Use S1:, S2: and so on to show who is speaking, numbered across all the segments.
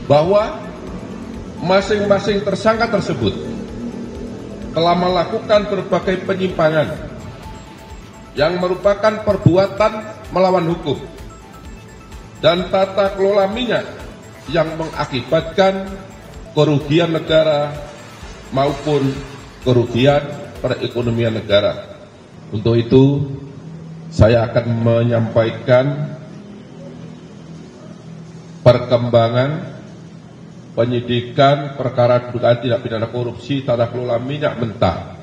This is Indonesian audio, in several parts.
S1: bahwa masing-masing tersangka tersebut telah melakukan berbagai penyimpangan yang merupakan perbuatan melawan hukum dan tata kelola minyak yang mengakibatkan kerugian negara maupun kerugian perekonomian negara. Untuk itu, saya akan menyampaikan perkembangan penyidikan perkara dugaan tindak pidana korupsi tata kelola minyak mentah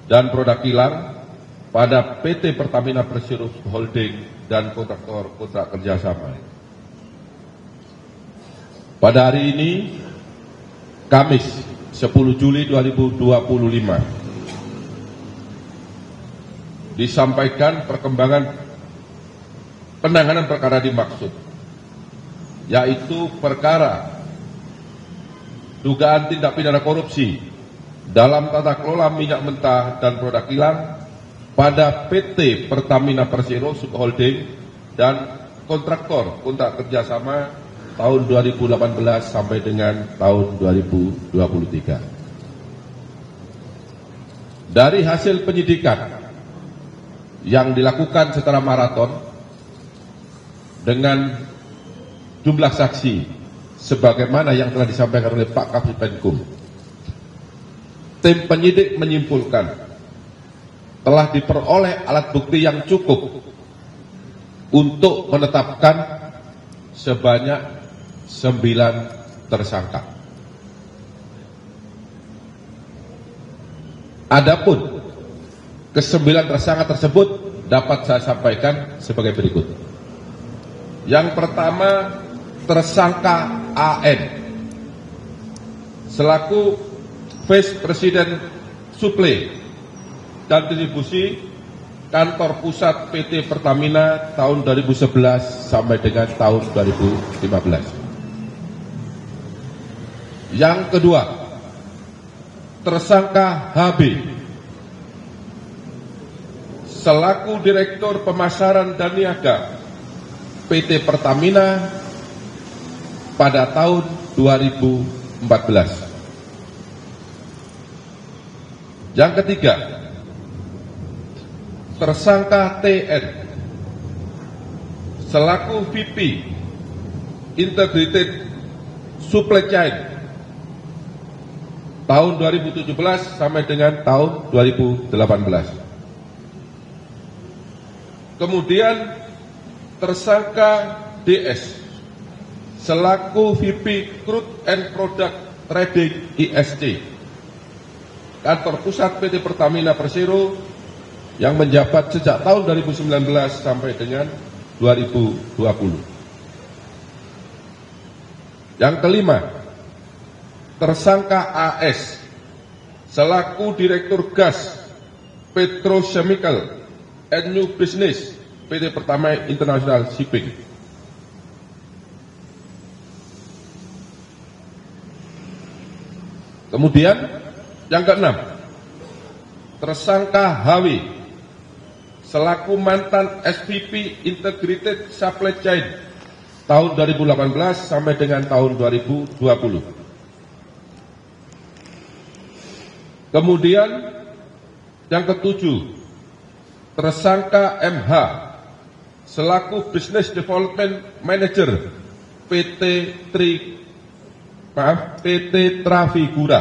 S1: dan produk kilang pada PT Pertamina Persero Holding dan kontraktor kontrak kerjasama. Pada hari ini, Kamis 10 Juli 2025, disampaikan perkembangan penanganan perkara dimaksud, yaitu perkara dugaan tindak pidana korupsi dalam tata kelola minyak mentah dan produk kilang pada PT Pertamina Persero Holding dan kontraktor kontrak kerjasama tahun 2018 sampai dengan tahun 2023. Dari hasil penyidikan yang dilakukan secara maraton dengan jumlah saksi sebagaimana yang telah disampaikan oleh Pak Kabid Penkum, tim penyidik menyimpulkan telah diperoleh alat bukti yang cukup untuk menetapkan sebanyak 9 tersangka. Adapun ke-9 tersangka tersebut dapat saya sampaikan sebagai berikut. Yang pertama, tersangka AN selaku Vice President Suplai dan Distribusi Kantor Pusat PT Pertamina tahun 2011 sampai dengan tahun 2015. Yang kedua, tersangka HB selaku Direktur Pemasaran dan Niaga PT Pertamina pada tahun 2014. Yang ketiga, tersangka TN selaku VP Integrated Supply Chain tahun 2017 sampai dengan tahun 2018. Kemudian tersangka DS selaku VP Crude and Product Trading ISC Kantor Pusat PT Pertamina Persero yang menjabat sejak tahun 2019 sampai dengan 2020. Yang kelima, tersangka AS selaku Direktur Gas Petrochemical and New Business PT Pertamina International Shipping. Kemudian yang keenam, tersangka HW selaku mantan SVP Integrated Supply Chain tahun 2018 sampai dengan tahun 2020. Kemudian yang ketujuh, tersangka MH selaku Business Development Manager PT Trafigura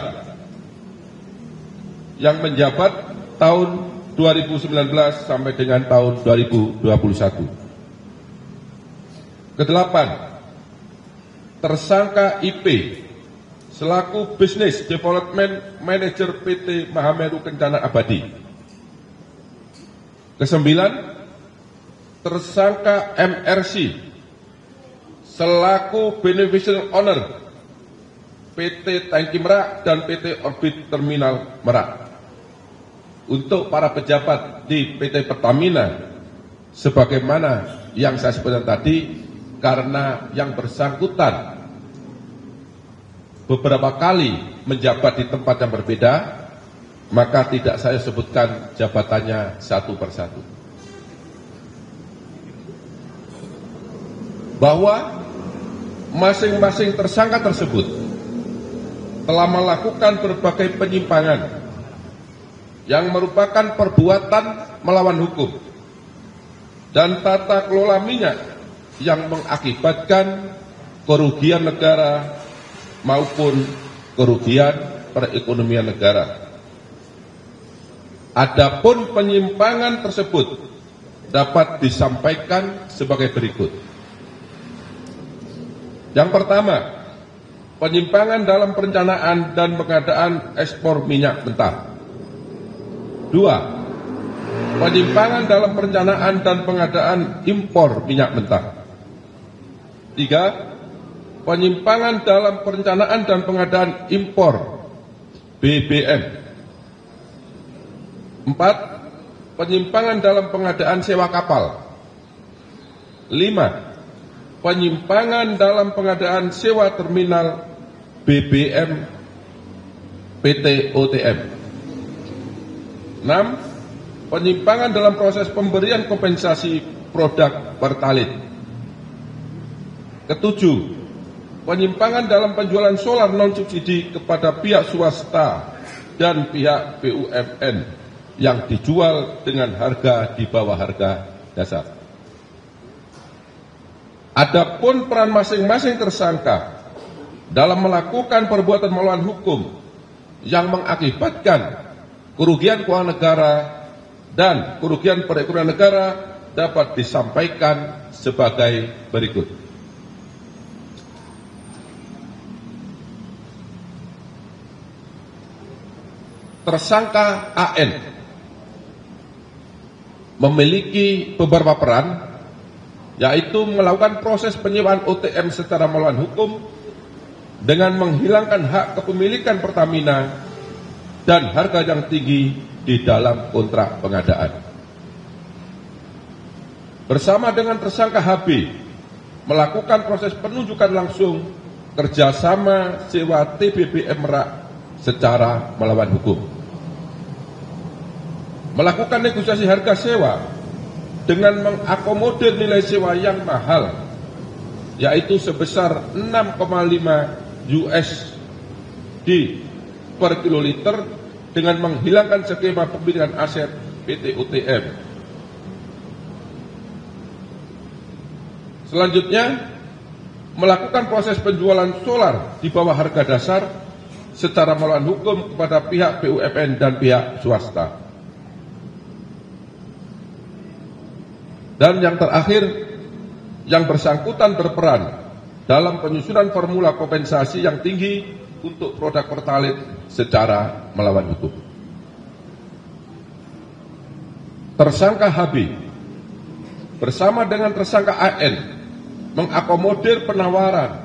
S1: yang menjabat tahun 2019 sampai dengan tahun 2021. Kedelapan, tersangka IP selaku Business Development Manager PT Mahameru Kencana Abadi. Kesembilan, tersangka MRC selaku Beneficial Owner PT Tangki Merak dan PT Orbit Terminal Merak. Untuk para pejabat di PT Pertamina, sebagaimana yang saya sebutkan tadi, karena yang bersangkutan beberapa kali menjabat di tempat yang berbeda, maka tidak saya sebutkan jabatannya satu persatu. Bahwa masing-masing tersangka tersebut telah melakukan berbagai penyimpangan yang merupakan perbuatan melawan hukum dan tata kelola minyak yang mengakibatkan kerugian negara maupun kerugian perekonomian negara. Adapun penyimpangan tersebut dapat disampaikan sebagai berikut. Yang pertama, penyimpangan dalam perencanaan dan pengadaan ekspor minyak mentah. 2. Penyimpangan dalam perencanaan dan pengadaan impor minyak mentah. 3. Penyimpangan dalam perencanaan dan pengadaan impor BBM. 4. Penyimpangan dalam pengadaan sewa kapal. 5. Penyimpangan dalam pengadaan sewa terminal BBM PT OTM. 6. Penyimpangan dalam proses pemberian kompensasi produk Pertalite. Ketujuh, penyimpangan dalam penjualan solar non-subsidi kepada pihak swasta dan pihak BUMN yang dijual dengan harga di bawah harga dasar. Adapun peran masing-masing tersangka dalam melakukan perbuatan melawan hukum yang mengakibatkan kerugian keuangan negara dan kerugian perekonomian negara dapat disampaikan sebagai berikut. Tersangka AN memiliki beberapa peran, yaitu melakukan proses penyewaan OTM secara melawan hukum dengan menghilangkan hak kepemilikan Pertamina dan harga yang tinggi di dalam kontrak pengadaan. Bersama dengan tersangka HB melakukan proses penunjukan langsung kerjasama sewa TBBM Merak secara melawan hukum. Melakukan negosiasi harga sewa dengan mengakomodir nilai sewa yang mahal, yaitu sebesar 6,5 USD per kiloliter dengan menghilangkan skema pemilikan aset PT OTM. Selanjutnya, melakukan proses penjualan solar di bawah harga dasar secara melawan hukum kepada pihak BUMN dan pihak swasta. Dan yang terakhir, yang bersangkutan berperan dalam penyusunan formula kompensasi yang tinggi untuk produk Pertalite secara melawan hukum. Tersangka HB bersama dengan tersangka AN mengakomodir penawaran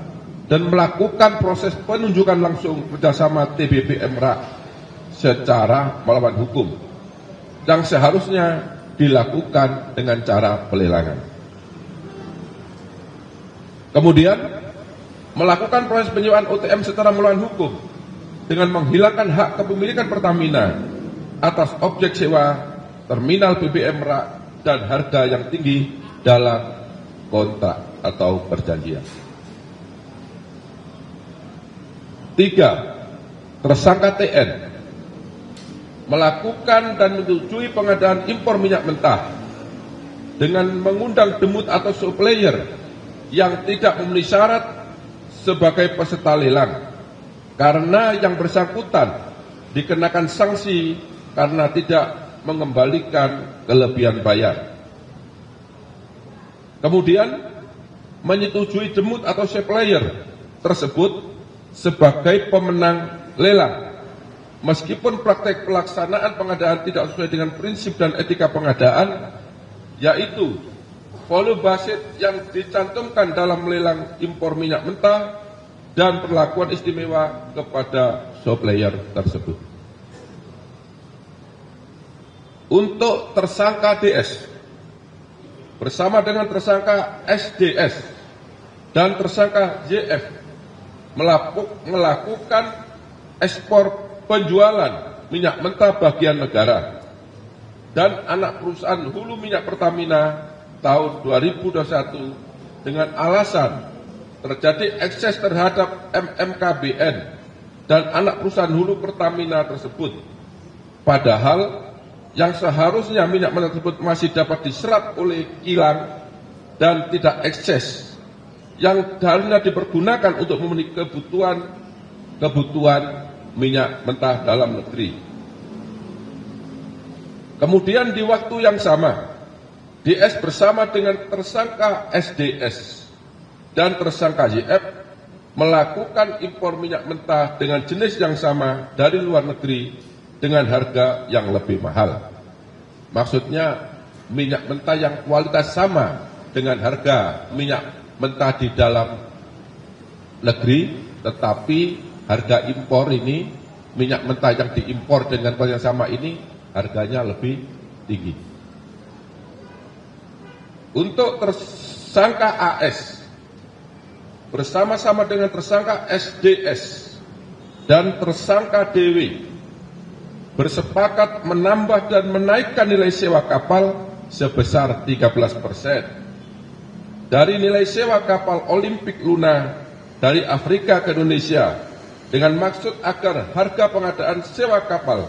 S1: dan melakukan proses penunjukan langsung kerjasama TBBM Merak secara melawan hukum yang seharusnya dilakukan dengan cara pelelangan. Kemudian melakukan proses penyewaan OTM secara melawan hukum dengan menghilangkan hak kepemilikan Pertamina atas objek sewa terminal BBM Merak dan harga yang tinggi dalam kontrak atau perjanjian. 3. Tersangka TN melakukan dan menyetujui pengadaan impor minyak mentah dengan mengundang demut atau supplier yang tidak memenuhi syarat sebagai peserta lelang, karena yang bersangkutan dikenakan sanksi karena tidak mengembalikan kelebihan bayar. Kemudian menyetujui demut atau supplier tersebut sebagai pemenang lelang, meskipun praktek pelaksanaan pengadaan tidak sesuai dengan prinsip dan etika pengadaan, yaitu volume basit yang dicantumkan dalam lelang impor minyak mentah dan perlakuan istimewa kepada supplier tersebut. Untuk tersangka DS bersama dengan tersangka SDS dan tersangka JF melakukan ekspor penjualan minyak mentah bagian negara dan anak perusahaan hulu minyak Pertamina tahun 2021 dengan alasan terjadi ekses terhadap MMKBN dan anak perusahaan hulu Pertamina tersebut. Padahal yang seharusnya minyak mentah tersebut masih dapat diserap oleh kilang dan tidak ekses, yang seharusnya dipergunakan untuk memenuhi kebutuhan minyak mentah dalam negeri. Kemudian di waktu yang sama, DS bersama dengan tersangka SDS dan tersangka YF melakukan impor minyak mentah dengan jenis yang sama dari luar negeri dengan harga yang lebih mahal. Maksudnya minyak mentah yang kualitas sama dengan harga minyak mentah di dalam negeri, tetapi harga impor ini, minyak mentah yang diimpor dengan kualitas yang sama ini harganya lebih tinggi. Untuk tersangka AS bersama-sama dengan tersangka SDS dan tersangka DW bersepakat menambah dan menaikkan nilai sewa kapal sebesar 13% dari nilai sewa kapal Olimpik Luna dari Afrika ke Indonesia dengan maksud agar harga pengadaan sewa kapal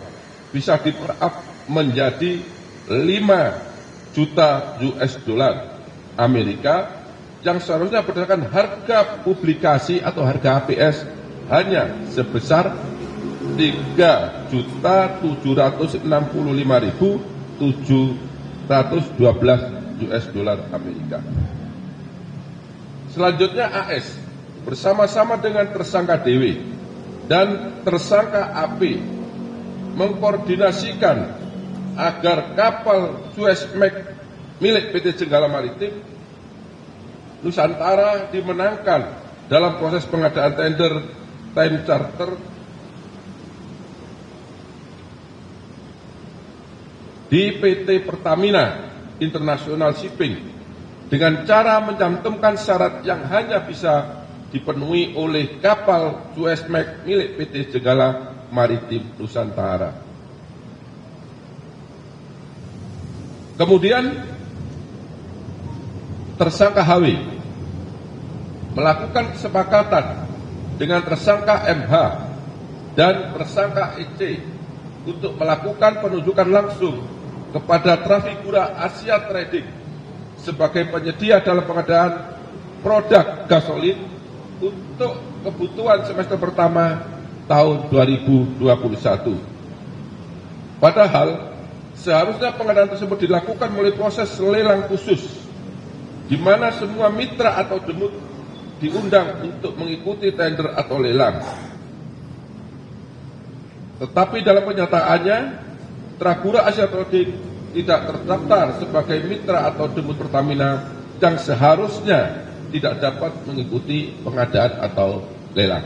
S1: bisa di-up menjadi 5 juta US dollar Amerika yang seharusnya berdasarkan harga publikasi atau harga HPS hanya sebesar 3.765.712 US dollar Amerika. Selanjutnya AS bersama-sama dengan tersangka DW dan tersangka AP mengkoordinasikan agar kapal Suezmax milik PT Jenggala Maritim Nusantara dimenangkan dalam proses pengadaan tender time charter di PT Pertamina International Shipping dengan cara mencantumkan syarat yang hanya bisa dipenuhi oleh kapal Suezmax milik PT Jenggala Maritim Nusantara. Kemudian tersangka HW melakukan kesepakatan dengan tersangka MH dan tersangka EC untuk melakukan penunjukan langsung kepada Trafigura Asia Trading sebagai penyedia dalam pengadaan produk gasolin untuk kebutuhan semester pertama tahun 2021. Padahal seharusnya pengadaan tersebut dilakukan melalui proses lelang khusus, di mana semua mitra atau demut diundang untuk mengikuti tender atau lelang. Tetapi dalam kenyataannya, Trafigura Asia Trading tidak terdaftar sebagai mitra atau demut Pertamina yang seharusnya tidak dapat mengikuti pengadaan atau lelang.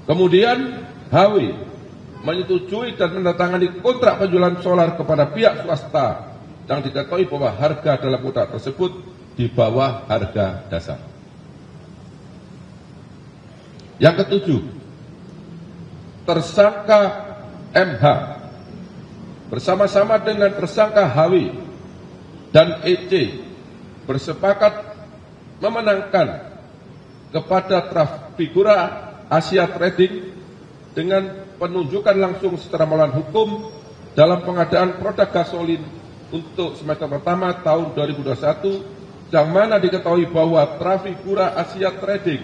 S1: Kemudian HW menyetujui dan menandatangani kontrak penjualan solar kepada pihak swasta yang diketahui bahwa harga dalam kontrak tersebut di bawah harga dasar. Yang ketujuh, tersangka MH bersama-sama dengan tersangka HW dan EC bersepakat memenangkan kepada Trafigura Asia Trading dengan penunjukan langsung secara melawan hukum dalam pengadaan produk gasolin untuk semester pertama tahun 2021, yang mana diketahui bahwa Trafigura Asia Trading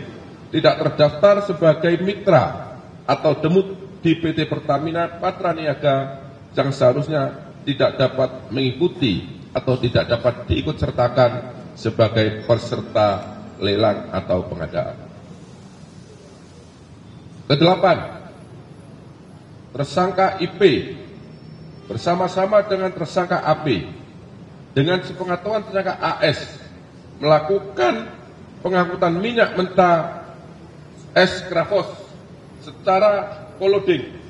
S1: tidak terdaftar sebagai mitra atau demut di PT Pertamina Patraniaga yang seharusnya tidak dapat mengikuti atau tidak dapat diikut sertakan sebagai peserta lelang atau pengadaan. Kedelapan, tersangka IP bersama-sama dengan tersangka AP dengan sepengetahuan tersangka AS melakukan pengangkutan minyak mentah S-Krafos secara koloding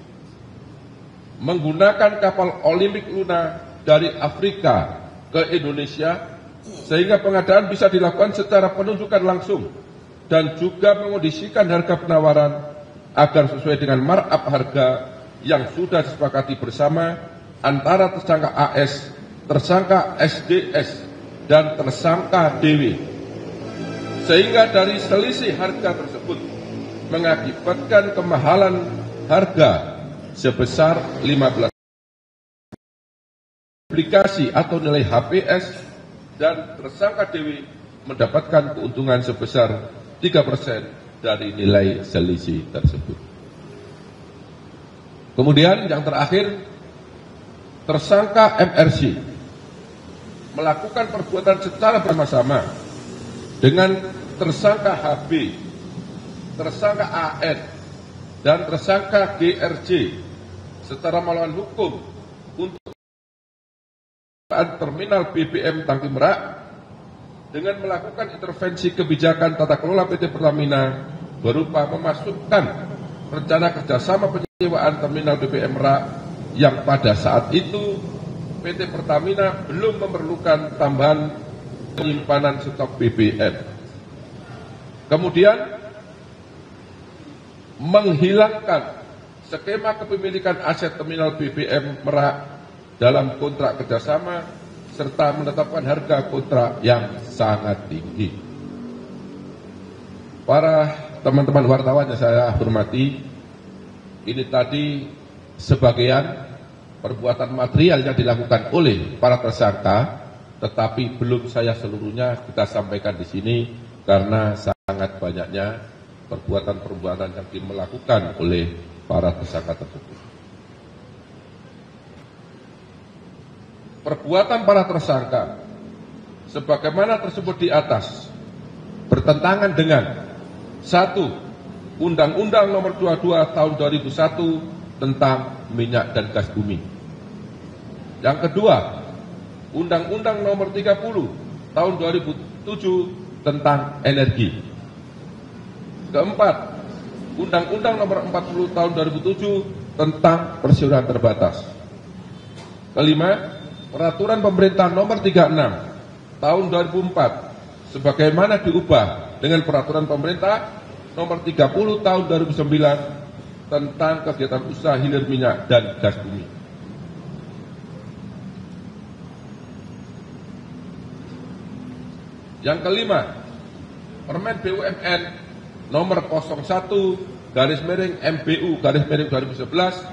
S1: menggunakan kapal Olimpik Luna dari Afrika ke Indonesia, sehingga pengadaan bisa dilakukan secara penunjukan langsung dan juga mengondisikan harga penawaran agar sesuai dengan markup harga yang sudah disepakati bersama antara tersangka AS, tersangka SDS, dan tersangka DW. sehingga dari selisih harga tersebut mengakibatkan kemahalan harga sebesar 15 aplikasi atau nilai HPS, dan tersangka Dewi mendapatkan keuntungan sebesar 3% dari nilai selisih tersebut. Kemudian yang terakhir, tersangka MRC melakukan perbuatan secara bersama-sama dengan tersangka HB, tersangka AN, dan tersangka GRJ secara melawan hukum untuk terminal BBM Tangki Merak dengan melakukan intervensi kebijakan tata kelola PT Pertamina berupa memasukkan rencana kerjasama penyewaan terminal BBM Merak yang pada saat itu PT Pertamina belum memerlukan tambahan penyimpanan stok BBM. Kemudian menghilangkan skema kepemilikan aset terminal BBM Merak dalam kontrak kerjasama serta menetapkan harga kontrak yang sangat tinggi. Para teman-teman wartawan yang saya hormati, ini tadi sebagian perbuatan material yang dilakukan oleh para tersangka, tetapi belum saya seluruhnya kita sampaikan di sini karena sangat banyaknya perbuatan-perbuatan yang dilakukan oleh para tersangka tersebut. Perbuatan para tersangka sebagaimana tersebut di atas bertentangan dengan 1. Undang-Undang Nomor 22 Tahun 2001 tentang minyak dan gas bumi. Yang kedua, Undang-Undang Nomor 30 Tahun 2007 tentang energi. Keempat, Undang-Undang Nomor 40 Tahun 2007 tentang persiaran terbatas. Kelima, Peraturan Pemerintah Nomor 36 Tahun 2004 sebagaimana diubah dengan Peraturan Pemerintah Nomor 30 Tahun 2009 tentang kegiatan usaha hilir minyak dan gas bumi. Yang kelima, Permen BUMN Nomor 01/MBU/2011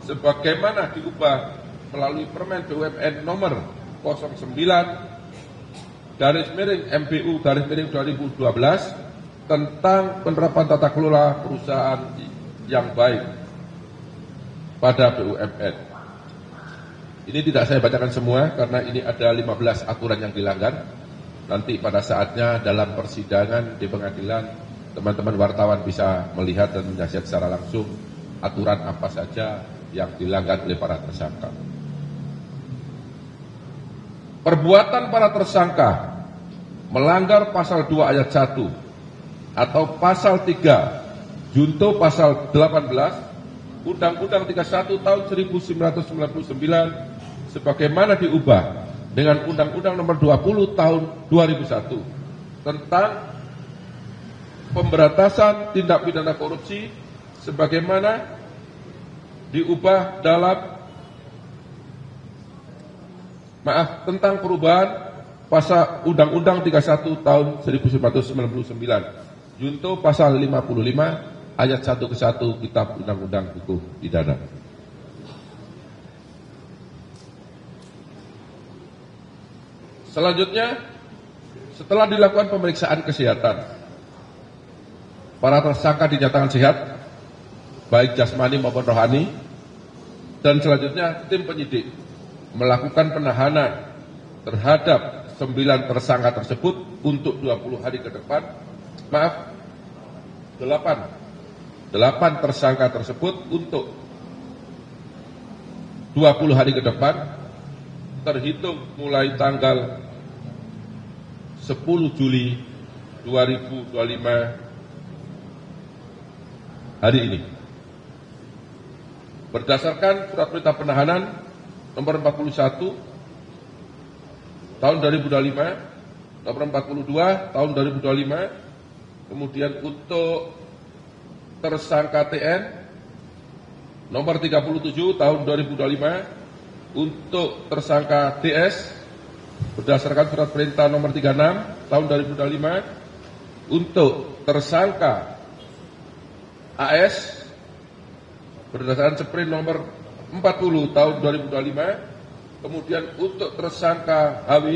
S1: sebagaimana diubah melalui Permen BUMN Nomor 09/MBU/2012 tentang penerapan tata kelola perusahaan yang baik pada BUMN. Ini tidak saya bacakan semua karena ini ada 15 aturan yang dilanggar. Nanti pada saatnya dalam persidangan di pengadilan, teman-teman wartawan bisa melihat dan menyaksikan secara langsung aturan apa saja yang dilanggar oleh para tersangka. Perbuatan para tersangka melanggar pasal 2 ayat 1 atau pasal 3 junto pasal 18 Undang-Undang 31 tahun 1999 sebagaimana diubah dengan Undang-Undang Nomor 20 tahun 2001 tentang pemberantasan tindak pidana korupsi sebagaimana diubah dalam tentang perubahan pasal Undang-Undang 31 tahun 1999 junto pasal 55 ayat 1 ke 1 Kitab Undang-Undang Hukum Pidana. Selanjutnya, setelah dilakukan pemeriksaan kesehatan, para tersangka dinyatakan sehat baik jasmani maupun rohani, dan selanjutnya tim penyidik melakukan penahanan terhadap 9 tersangka tersebut untuk 20 hari ke depan. 8 tersangka tersebut untuk 20 hari ke depan terhitung mulai tanggal 10 Juli 2025 hari ini. Berdasarkan surat perintah penahanan nomor 41 tahun 2025, nomor 42 tahun 2025, kemudian untuk tersangka TN nomor 37 tahun 2025, untuk tersangka DS berdasarkan surat perintah nomor 36 tahun 2025, untuk tersangka AS berdasarkan Sprint nomor 40 tahun 2025, kemudian untuk tersangka HW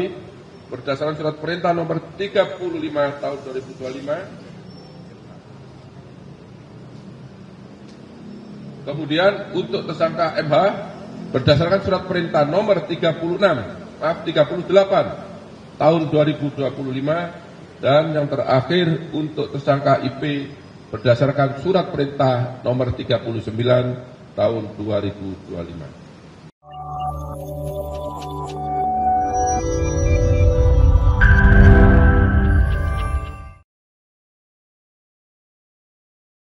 S1: berdasarkan surat perintah nomor 35 tahun 2025, kemudian untuk tersangka MH berdasarkan surat perintah nomor 38 tahun 2025, dan yang terakhir untuk tersangka IP berdasarkan surat perintah nomor 39 tahun 2025.